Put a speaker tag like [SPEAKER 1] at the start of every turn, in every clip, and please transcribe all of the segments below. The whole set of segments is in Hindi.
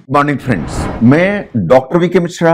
[SPEAKER 1] मॉर्निंग फ्रेंड्स, मैं doctor VK Mishra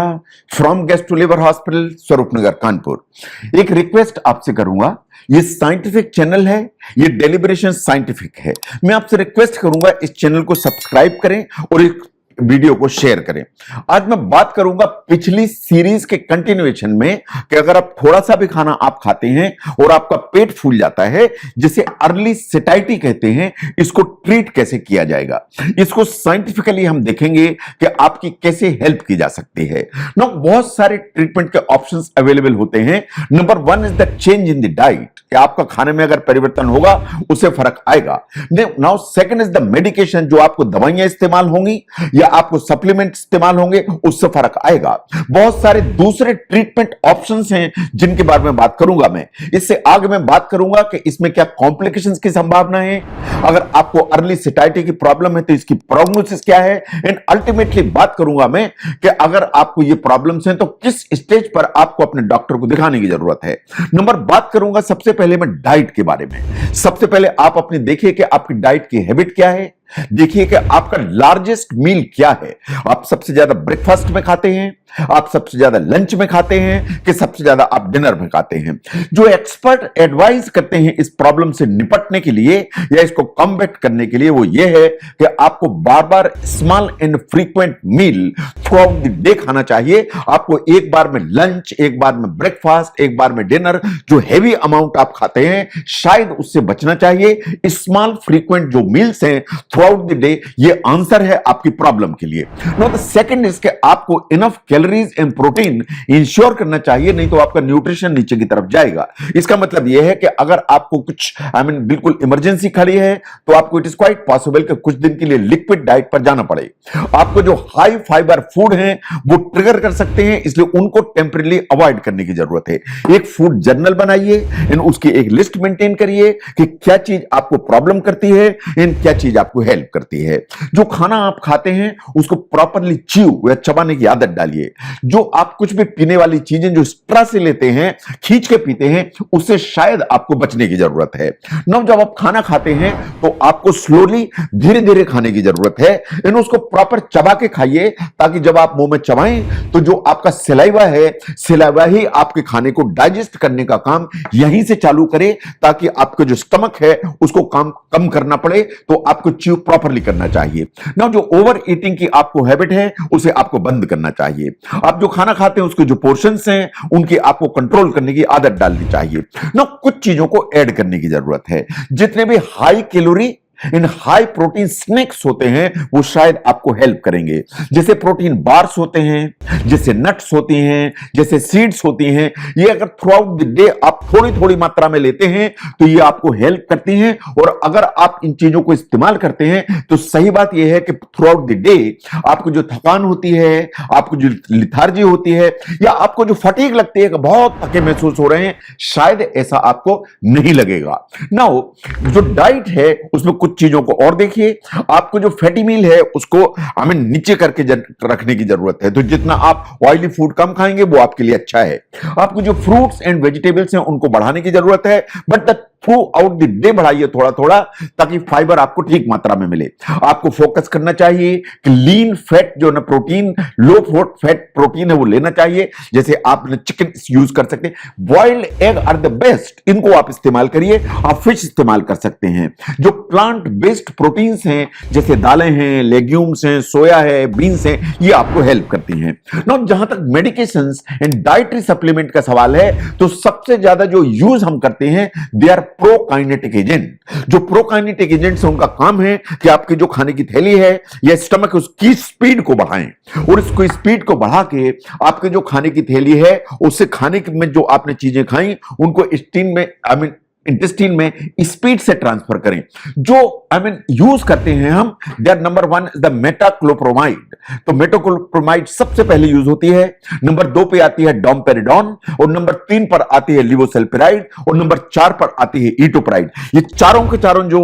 [SPEAKER 1] from gastro liver hospital Swaroopnagar Kanpur. एक रिक्वेस्ट आपसे करूंगा, ये साइंटिफिक चैनल है, ये डेलिब्रेशन साइंटिफिक है। मैं आपसे रिक्वेस्ट करूंगा इस चैनल को सब्सक्राइब करें और इस वीडियो को शेयर करें। आज मैं बात करूंगा पिछली सीरीज के कंटिन्यूएशन में कि अगर आप थोड़ा सा भी खाना आप खाते हैं और आपका पेट फूल जाता है, जिसे अर्ली सेटाइटी कहते हैं, इसको ट्रीट कैसे किया जाएगा, इसको साइंटिफिकली हम देखेंगे कि आपकी कैसे हेल्प की जा सकती है ना। बहुत सारे ट्रीटमेंट के ऑप्शंस अवेलेबल होते हैं। Number 1 is the change in the diet, कि आपका खाने में अगर परिवर्तन होगा उससे फर्क आएगा। Now second is the medication, जो आपको दवाइयां इस्तेमाल होंगी या आपको सप्लीमेंट इस्तेमाल होंगे, उससे फर्क आएगा। बहुत सारे दूसरे ट्रीटमेंट ऑप्शंस हैं जिनके बारे में बात करूंगा मैं। इससे आगे मैं बात करूंगा कि इसमें क्या कॉम्प्लिकेशंस की संभावना है, अगर आपको अर्ली सेटाइटी की प्रॉब्लम है तो इसकी प्रोग्नोसिस क्या है, एंड अल्टीमेटली बात करूंगा मैं कि अगर आपको ये प्रॉब्लम्स हैं तो किस स्टेज पर आपको अपने डॉक्टर को दिखाने की जरूरत है। नंबर बात करूंगा सबसे पहले मैं डाइट के बारे में। सबसे पहले आप अपने देखिए कि आपकी डाइट की हैबिट क्या है, देखिए कि आपका लार्जेस्ट मील क्या है। आप सबसे ज्यादा ब्रेकफास्ट में खाते हैं, आप सबसे ज्यादा लंच में खाते हैं, कि सबसे ज्यादा आप डिनर में खाते हैं। जो एक्सपर्ट एडवाइस करते हैं इस प्रॉब्लम से निपटने के लिए या इसको कम्बैट करने के लिए, वो ये है कि आपको बार बार small and frequent meal throughout the day खाना चाहिए। आपको एक बार में लंच, एक बार में ब्रेकफास्ट, एक बार में डिनर, जो हैवी अमाउंट आप खाते हैं शायद उससे बचना चाहिए। स्मॉल फ्रीक्वेंट जो मील्स हैं थ्रू आउट द डे, ये आंसर है आपकी प्रॉब्लम के लिए। नाउ द सेकंड इज कि आपको enough calories and protein ensure करना चाहिए, नहीं तो आपका न्यूट्रिशन नीचे की तरफ जाएगा। इसका मतलब यह है कि अगर आपको कुछ बिल्कुल इमरजेंसी खड़ी है तो आपको इट इज क्वाइट पॉसिबल कि कुछ दिन के लिए लिक्विड डाइट पर जाना पड़े। आपको जो हाई फाइबर फूड हैं वो ट्रिगर कर सकते हैं, इसलिए उनको टेम्परेली अवॉइड करने की जरूरत है। एक फूड जर्नल बनाइए एंड उसकी एक लिस्ट मेंटेन करिए कि क्या चीज आपको प्रॉब्लम करती है एंड क्या चीज आपको हेल्प करती है। जो खाना आप खाते हैं उसको प्रॉपरली च्यू या चबाने की आदत डालिए। जो आप कुछ भी पीने वाली चीजें जो स्ट्रा से लेते हैं, खींच के पीते हैं, उससे शायद आपको बचने की जरूरत है। ना जब आप खाना खाते हैं तो आपको स्लोली धीरे धीरे खाने की जरूरत है, इन उसको प्रॉपर चबा के खाइए, ताकि जब आप मुंह में चबाएं तो जो आपका सलाइवा है, सलाइवा ही आपके खाने को डाइजेस्ट करने का काम यहीं से चालू करे, ताकि आपका जो स्टमक है उसको काम कम करना पड़े। तो आपको च्यू प्रॉपरली करना चाहिए ना। जो ओवर ईटिंग की आपको हैबिट है उसे आपको बंद करना चाहिए। आप जो खाना खाते हैं उसके जो पोर्शंस हैं उनकी आपको कंट्रोल करने की आदत डालनी चाहिए ना। कुछ चीजों को ऐड करने की जरूरत है। जितने भी हाई कैलोरी इन हाई प्रोटीन स्नैक्स होते हैं वो शायद आपको हेल्प करेंगे। जैसे प्रोटीन बार्स होते हैं, जैसे नट्स होती हैं, जैसे सीड्स होती हैं, ये अगर थ्रू आउट द डे आप थोड़ी थोड़ी मात्रा में लेते हैं तो ये आपको हेल्प करती हैं। और अगर आप इन चीजों को इस्तेमाल करते हैं तो सही बात यह है कि थ्रू आउट द डे आपको जो थकान होती है, आपको जो लिथार्जी होती है, या आपको जो फटीग लगती है कि बहुत थके महसूस हो रहे हैं, शायद ऐसा आपको नहीं लगेगा। नाउ जो डाइट है उसमें कुछ चीजों को और देखिए। आपको जो फैटी मील है उसको नीचे करके रखने की जरूरत है। तो जितना आप ऑयली फूड कम खाएंगे वो आपके लिए अच्छा है। आपको जो फ्रूट्स एंड वेजिटेबल्स हैं उनको बढ़ाने की जरूरत है, but the through out the day बढ़ाइए थोड़ा थोड़ा, ताकि फाइबर आपको ठीक मात्रा में मिले। आपको फोकस करना चाहिए कि लीन फैट जो ना प्रोटीन, लो फैट प्रोटीन है वो लेना चाहिए। जैसे आप चिकन यूज कर सकते हैं, boiled egg are the best, इनको आप इस्तेमाल करिए। आप फिश इस्तेमाल कर सकते हैं। जो प्लांट बेस्ड प्रोटीन्स हैं जैसे दालें हैं, लेग्यूम्स हैं, सोया है, बीन्स हैं, ये आपको हेल्प करती हैं ना। जहां तक मेडिकेशंस एंड डाइटरी सप्लीमेंट का सवाल है तो सबसे ज्यादा जो यूज हम करते हैं दे आर प्रोकाइनेटिक एजेंट। जो प्रोकाइनेटिक एजेंट्स हैं उनका काम है कि आपकी जो खाने की थैली है या स्टमक, उसकी स्पीड को बढ़ाएं, और इसको स्पीड को बढ़ा के आपके जो खाने की थैली है उससे खाने में जो आपने चीजें खाई उनको स्टीन में इंटेस्टाइन में स्पीड से ट्रांसफर करें। जो यूज करते हैं हम, देयर नंबर 1 इज द मेटाक्लोप्रोमाइड। तो मेटाक्लोप्रोमाइड सबसे पहले यूज होती है। नंबर 2 पे आती है डोमपेरिडोन, और नंबर 3 पर आती है लिवोसेल्पेराइड, और नंबर 4 पर आती है इटोप्राइड। ये चारों के चारों जो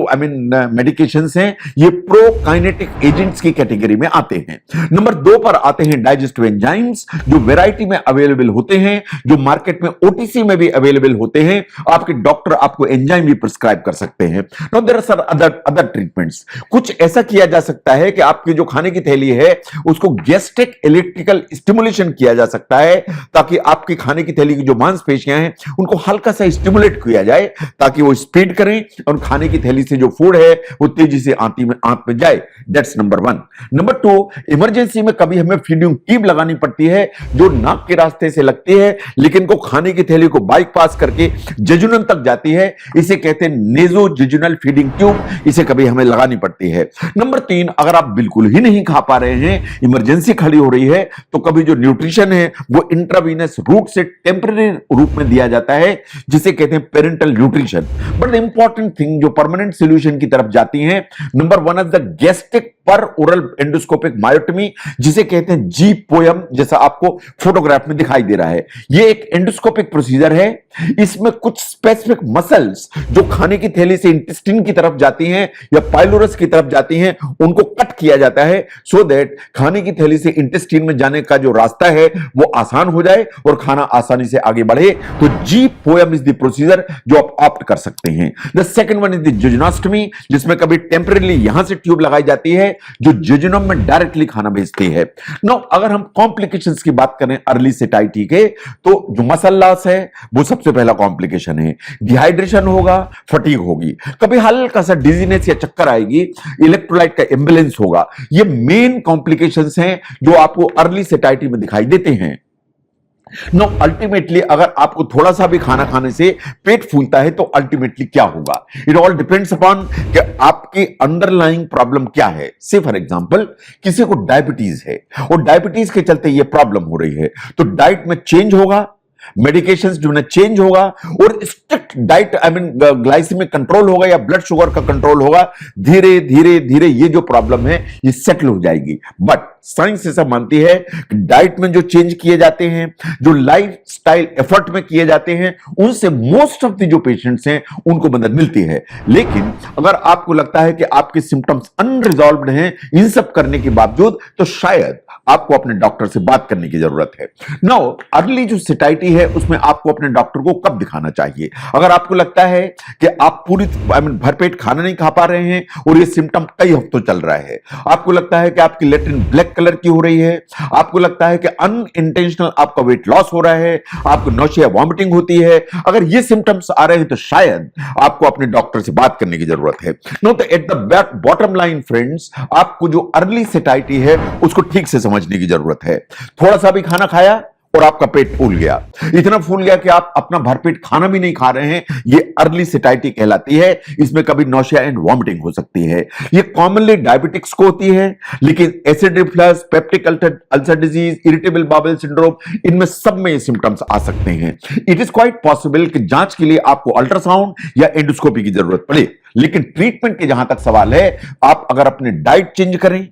[SPEAKER 1] मेडिकेशंस हैं ये प्रोकाइनेटिक एजेंट्स की कैटेगरी में आते हैं। नंबर 2 पर आते हैं डाइजेस्टिव एंजाइम्स, जो वैरायटी में अवेलेबल होते हैं, जो मार्केट में ओटीसी में भी अवेलेबल होते हैं। आपके डॉक्टर आपको एंजाइम भी प्रिस्क्राइब कर सकते हैं। Now there are other treatments. कुछ ऐसा किया जा सकता है कि आपकी जो खाने की थैली है उसको गैस्ट्रिक इलेक्ट्रिकल स्टिमुलेशन किया जा सकता है, ताकि आपकी खाने की थैली की जो मांसपेशियां हैं उनको हल्का सा स्टिमुलेट किया जाए, ताकि वो स्पीड करें और खाने की थैली से जो फूड है वो तेजी से आंत में जाए। That's number 1। नंबर 2, इमरजेंसी में कभी हमें फीडिंग ट्यूब लगानी पड़ती है जो नाक के रास्ते से लगती है लेकिन को खाने की थैली को बाईपास करके जेजुनम तक जाती है। इसे कहते हैं नेजोजेजुनल फीडिंग ट्यूब, इसे कभी हमें लगानी पड़ती है। नंबर 3, अगर आप बिल्कुल ही नहीं खा पा रहे हैं, इमरजेंसी खड़ी हो रही है, तो कभी जो न्यूट्रिशन है वो इंट्रावीनस रूट से टेम्पररी रूप में दिया जाता है, जिसे कहते हैं parental nutrition. But important thing जो परमानेंट सॉल्यूशन की तरफ जाती है, नंबर 1 इज द गैस्ट्रिक पर ओरल एंडोस्कोपिक मायोटमी, जिसे कहते हैं जी पोयम, जैसा आपको फोटोग्राफ में दिखाई दे रहा है। यह एक एंडोस्कोपिक प्रोसीजर है। इसमें कुछ स्पेसिफिक मसल्स जो खाने की थैली से इंटेस्टाइन की तरफ जाती हैं या पाइलोरस की तरफ जाती हैं, उनको कट किया जाता है सो दैट खाने की थैली से इंटेस्टाइन में जाने का जो रास्ता है वो आसान हो जाए और खाना आसानी से आगे बढ़े। तो G POEM is the procedure जो आप ऑप्ट कर सकते हैं। The second one is the jejunostomy, जिसमें कभी टेम्परेली यहां से ट्यूब लगाई जाती है जो जेजुनम में डायरेक्टली खाना भेजती है। नो, अगर हम कॉम्प्लिकेशंस की बात करें अर्ली सेटाइटी के, तो जो मसल लॉस है वो सबसे पहला कॉम्प्लिकेशन है। डिहाइड्रेशन होगा, फटीग होगी, कभी हल्का सा डिजीनेस या चक्कर आएगी, इलेक्ट्रोलाइट का इम्बैलेंस होगा। ये मेन कॉम्प्लिकेशंस हैं जो आपको अर्ली सेटाइटी में दिखाई देते हैं। नो, अल्टीमेटली अगर आपको थोड़ा सा भी खाना खाने से पेट फूलता है तो अल्टीमेटली क्या होगा? इट ऑल डिपेंड्स अपॉन कि आपकी अंडरलाइंग प्रॉब्लम क्या है। से फॉर एग्जांपल किसी को डायबिटीज है और डायबिटीज के चलते ये प्रॉब्लम हो रही है, तो डाइट में चेंज होगा, मेडिकेशंस जो है चेंज होगा और स्ट्रिक्ट डाइट ग्लाइसेमिक कंट्रोल होगा या ब्लड शुगर का कंट्रोल होगा। धीरे धीरे धीरे ये जो प्रॉब्लम है ये सेटल हो जाएगी। बट साइंस ऐसा मानती है कि डाइट में जो चेंज किए जाते हैं, जो लाइफ स्टाइल एफर्ट में किए जाते हैं, उनसे मोस्ट ऑफ द जो पेशेंट्स हैं उनको मदद मिलती है। लेकिन अगर आपको लगता है कि आपके सिम्टम्स अनरिजॉल्व्ड हैं इन सब करने के बावजूद, तो शायद आपको अपने डॉक्टर से बात करने की जरूरत है। नाउ, अर्ली जो सेटाइटी है उसमें आपको अपने डॉक्टर को कब दिखाना चाहिए? अगर आपको लगता है कि आप पूरी भरपेट खाना नहीं खा पा रहे हैं और ये सिम्टम कई हफ्तों चल रहा है, आपको लगता है कि आपकी लेट्रिन ब्लैक कलर की हो रही है, आपको लगता है कि अनइंटेंशनल आपका वेट लॉस हो रहा है, आपको नौशिया वॉमिटिंग होती है, अगर ये सिम्टम्स आ रहे हैं तो शायद आपको अपने डॉक्टर से बात करने की जरूरत है। नो, तो at the bottom line friends, आपको जो अर्ली सेटाइटी है उसको ठीक से समझने की जरूरत है। थोड़ा सा भी खाना खाया और आपका पेट फूल गया, इतना फूल गया कि आप अपना भरपेट खाना भी नहीं खा रहे हैं, ये अर्ली सेटाइटी कहलाती है। इसमें कभी नौशिया एंड वॉमिटिंग हो सकती है। ये कॉमनली डायबिटिक्स को होती है, लेकिन acid reflux, peptic ulcer disease, irritable bowel syndrome, इनमें सब में ये सिम्टम्स आ सकते हैं। इट इज क्वाइट पॉसिबल कि जांच के लिए आपको अल्ट्रासाउंड या एंडोस्कोपी की जरूरत पड़े, लेकिन ट्रीटमेंट के जहां तक सवाल है, आप अगर अपने डाइट चेंज करें,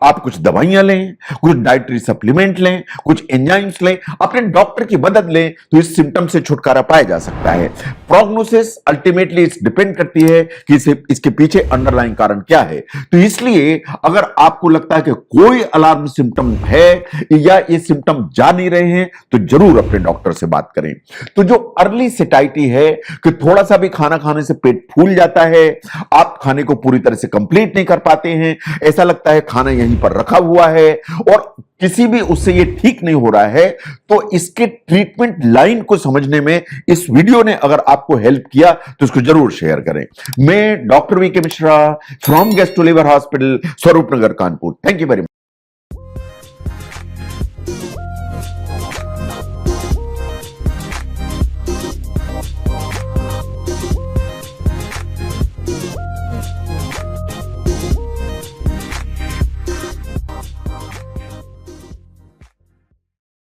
[SPEAKER 1] आप कुछ दवाइयां लें, कुछ डाइटरी सप्लीमेंट लें, कुछ एंजाइम्स लें, अपने डॉक्टर की मदद लें, तो इस सिम्टम से छुटकारा पाया जा सकता है। प्रोग्नोसिस अल्टीमेटली डिपेंड करती है कि इसके पीछे अंडरलाइंग कारण क्या है। तो इसलिए अगर आपको लगता है कि कोई अलार्म सिम्टम है या ये सिम्टम जा नहीं रहे हैं, तो जरूर अपने डॉक्टर से बात करें। तो जो अर्ली सेटाइटी है कि थोड़ा सा भी खाना खाने से पेट फूल जाता है, आप खाने को पूरी तरह से कंप्लीट नहीं कर पाते हैं, ऐसा लगता है खाना यहीं पर रखा हुआ है और किसी भी उससे ये ठीक नहीं हो रहा है, तो इसके ट्रीटमेंट लाइन को समझने में इस वीडियो ने अगर आपको हेल्प किया तो इसको जरूर शेयर करें। मैं doctor VK Mishra from gastro liver hospital, Swaroop Nagar, Kanpur. Thank you very much.